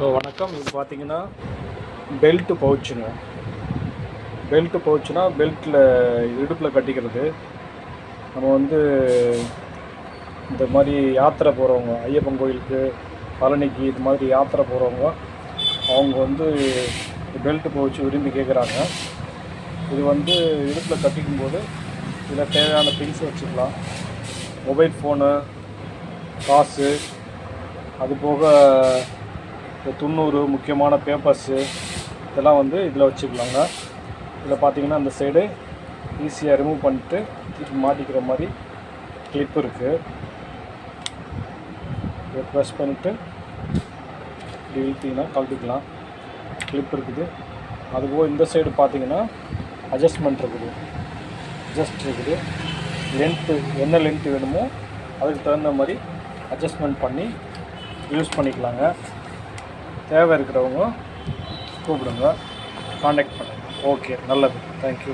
வணக்கம். இது பார்த்தீங்கன்னா பெல்ட்டு பவுச்சுங்க. பெல்ட்டு பவுச்சுனா பெல்ட்டில் இடுப்பில் கட்டிக்கிறது. நம்ம வந்து இந்த மாதிரி யாத்திரை போகிறவங்க, ஐயப்பன் கோயிலுக்கு, பழனிக்கு இது மாதிரி யாத்திரை போகிறவங்க, அவங்க வந்து பெல்ட்டு பவுச்சு விரும்பி கேட்குறாங்க. இது வந்து இடுப்பில் கட்டிக்கும்போது இதில் தேவையான திங்ஸ் வச்சுக்கலாம். மொபைல் ஃபோனு, காசு, அது போக இந்த 90 முக்கியமான பேப்பர்ஸு இதெல்லாம் வந்து இதில் வச்சுக்கலாங்க. இதில் பார்த்தீங்கன்னா அந்த சைடு ஈஸியாக ரிமூவ் பண்ணிட்டு திருப்பி மாட்டிக்கிற மாதிரி கிளிப் இருக்குது. இதை ப்ரெஸ் பண்ணிவிட்டு இப்படி இழுத்திங்கன்னா கழட்டிக்கலாம். கிளிப் இருக்குது. அதுபோக இந்த சைடு பார்த்தீங்கன்னா அட்ஜஸ்ட்மெண்ட் இருக்குது, லென்த்து என்ன லென்த்து வேணுமோ அதுக்கு தகுந்த மாதிரி அட்ஜஸ்ட்மெண்ட் பண்ணி யூஸ் பண்ணிக்கலாங்க. தேவை இருக்கிறவங்க கூப்பிடுங்க, காண்டாக்ட் பண்ணுங்கள். ஓகே, நல்லது. தேங்க்யூ.